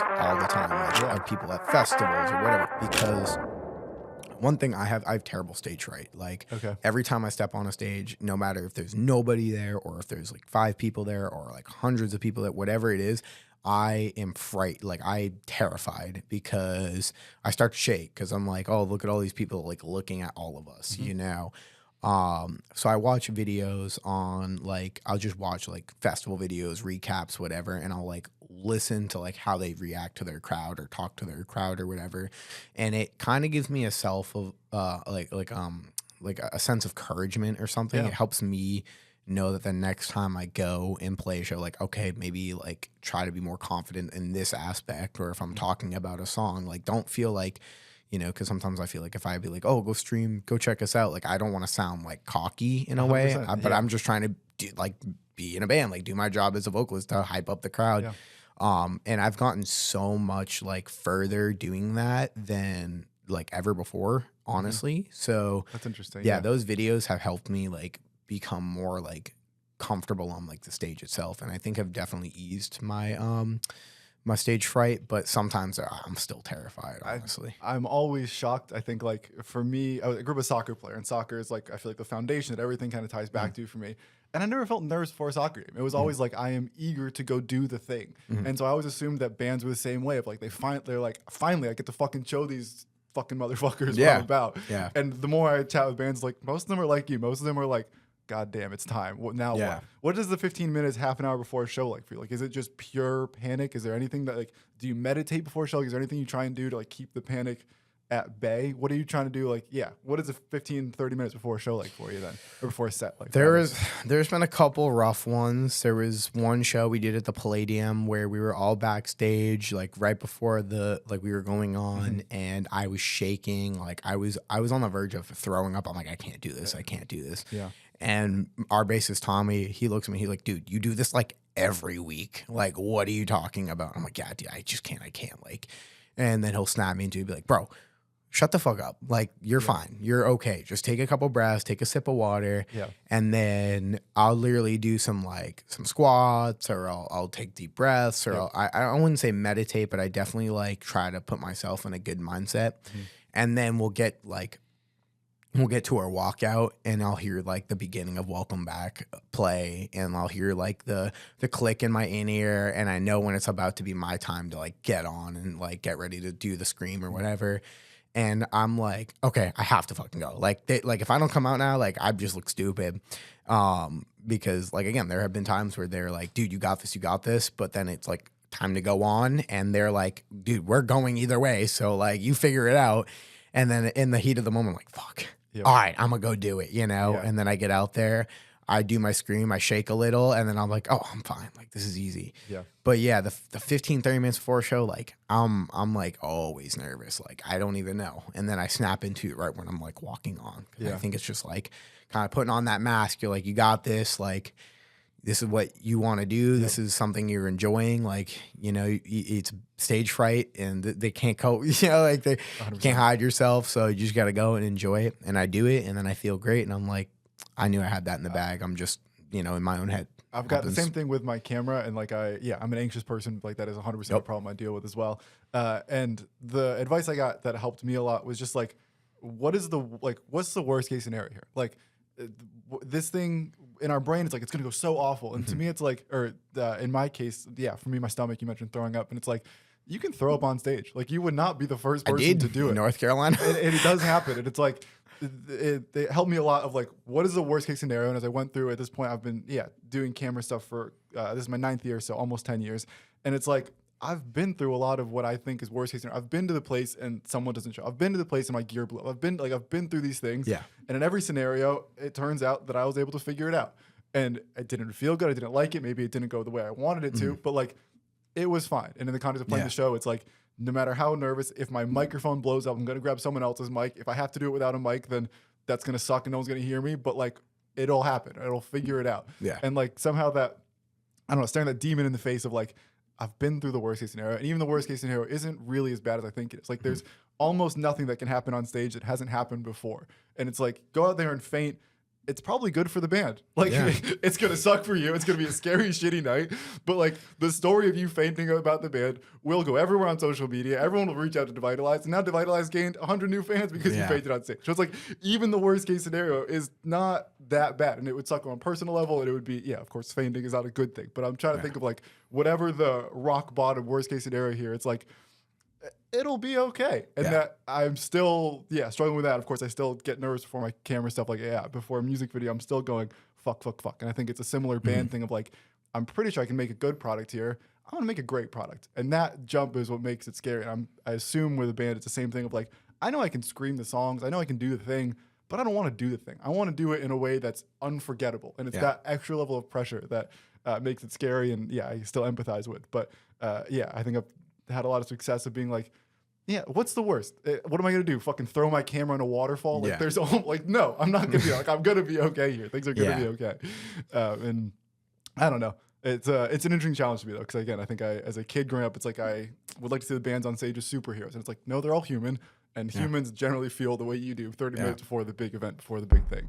videos all the time, like of people at festivals or whatever, because one thing I have terrible stage fright. Like Okay. every time I step on a stage, no matter if there's nobody there or if there's like 5 people there or like hundreds of people there, whatever it is, I am I'm terrified because I start to shake because I'm like, oh, look at all these people like looking at all of us, you know? So I watch videos on like, I'll just watch like festival videos, recaps, whatever, and I'll like listen to like how they react to their crowd or talk to their crowd or whatever. And it kind of gives me a self of like a sense of encouragement or something. Yeah. It helps me know that the next time I go and play a show, like, okay, maybe like try to be more confident in this aspect, or if I'm talking about a song, like don't feel like, you know, because sometimes I feel like if I be like, oh, go stream, go check us out, like I don't want to sound like cocky in a way, but I'm just trying to be in a band, like do my job as a vocalist to hype up the crowd. And I've gotten so much like further doing that than like ever before, honestly. So That's interesting. yeah, those videos have helped me like become more like comfortable on like the stage itself, and I think I've definitely eased my my stage fright, but sometimes I'm still terrified, honestly. I'm always shocked. I think like for me, I grew up a soccer player, and soccer is like, I feel like the foundation that everything kind of ties back to for me. And I never felt nervous for a soccer game. It was always like, I am eager to go do the thing. And so I always assumed that bands were the same way of like, they're like, finally I get to fucking show these fucking motherfuckers what I'm about. Yeah. And the more I chat with bands, like most of them are like you. Most of them are like, God damn, it's time. What now? Yeah. What does the 15 minutes, half an hour before a show like for you? Like, is it just pure panic? Is there anything that like, do you meditate before a show? Like, is there anything you try and do to like keep the panic at bay? What are you trying to do? Like, yeah, what is a 15, 30 minutes before a show like for you then? Or before a set? Like There's been a couple rough ones. There was one show we did at the Palladium where we were all backstage, like right before we were going on, and I was shaking. Like I was on the verge of throwing up. I'm like, I can't do this. I can't do this. Yeah. And our bassist Tommy, he looks at me, he's like, dude, you do this like every week. Like, what are you talking about? I'm like, yeah, dude, I just can't. I can't. Like, and then he'll snap me into it, be like, bro, shut the fuck up. Like, you're fine. You're okay. Just take a couple breaths, take a sip of water. Yeah. And then I'll literally do some squats, or I'll take deep breaths, or I wouldn't say meditate, but I definitely like try to put myself in a good mindset. And then we'll get to our walkout, and I'll hear like the beginning of Welcome Back play, and I'll hear like the click in my in-ear, and I know when it's about to be my time to like get on and like get ready to do the scream or whatever. And I'm like, okay, I have to fucking go. Like, if I don't come out now, like I just look stupid. Because like, again, there have been times where they're like, dude, you got this. But then it's like time to go on, and they're like, dude, we're going either way. So like, you figure it out. And then in the heat of the moment, I'm like, fuck. Yep. All right, I'm gonna go do it, you know? Yeah. And then I get out there, I do my scream, I shake a little, and then I'm like, oh, I'm fine. Like, this is easy. Yeah. But yeah, the 15, 30 minutes before a show, like, I'm like always nervous. Like, I don't even know. And then I snap into it right when I'm like walking on. I think it's just like kind of putting on that mask. You're like, you got this. Like, this is what you want to do. This is something you're enjoying. Like, you know, it's stage fright, and they can't cope, you know, like you can't hide yourself. So you just got to go and enjoy it. And I do it, and then I feel great. And I'm like, I knew I had that in the bag. I'm just, you know, in my own head. I've got the same thing with my camera, and like I'm an anxious person. Like that is 100% a problem I deal with as well. And the advice I got that helped me a lot was just like, what's the worst case scenario here? Like this thing in our brain, it's like, it's going to go so awful. And to me, it's like, in my case, for me, my stomach, you mentioned throwing up, and it's like, you can throw up on stage. Like you would not be the first person to do it. In North Carolina. and it does happen. And it's like, it helped me a lot of like, what is the worst case scenario? And as I went through at this point, I've been, doing camera stuff for, this is my 9th year, so almost 10 years. And it's like, I've been through a lot of what I think is worst case scenario. I've been to the place and someone doesn't show. I've been to the place and my gear blew up. I've been through these things. Yeah. And in every scenario, it turns out that I was able to figure it out. And it didn't feel good. I didn't like it. Maybe it didn't go the way I wanted it to, but like, it was fine. And in the context of playing the show, it's like, no matter how nervous, if my microphone blows up, I'm going to grab someone else's mic. If I have to do it without a mic, then that's going to suck and no one's going to hear me. But like, it'll happen. It'll figure it out. Yeah. And like, somehow that, I don't know, staring that demon in the face of like, I've been through the worst case scenario, and even the worst case scenario isn't really as bad as I think it is. Like there's almost nothing that can happen on stage that hasn't happened before. And it's like, go out there and faint, it's probably good for the band. Like, Yeah. it's going to suck for you. It's going to be a scary, shitty night. But, like, the story of you fainting about the band will go everywhere on social media. Everyone will reach out to Devitalized. And now Devitalized gained 100 new fans because you fainted on stage. So it's like, even the worst case scenario is not that bad. And it would suck on a personal level. And it would be, yeah, of course, fainting is not a good thing. But I'm trying to think of, like, whatever the rock bottom worst case scenario here, it's like, it'll be okay. And that I'm still, struggling with that. Of course, I still get nervous before my camera stuff. Like, before a music video, I'm still going, fuck. And I think it's a similar band thing of like, I'm pretty sure I can make a good product here. I want to make a great product. And that jump is what makes it scary. And I assume with a band, it's the same thing of like, I know I can scream the songs. I know I can do the thing, but I don't want to do the thing. I want to do it in a way that's unforgettable. And it's that extra level of pressure that makes it scary. And I still empathize with. But I think I've had a lot of success of being like, what's the worst? What am I gonna do? Fucking throw my camera in a waterfall? Like, there's like, no, I'm not gonna be like, I'm gonna be okay here. Things are gonna be okay. And I don't know. It's an interesting challenge to me though, because again, I think as a kid growing up, it's like I would like to see the bands on stage as superheroes, and it's like, no, they're all human, and humans generally feel the way you do 30 minutes before the big event, before the big thing.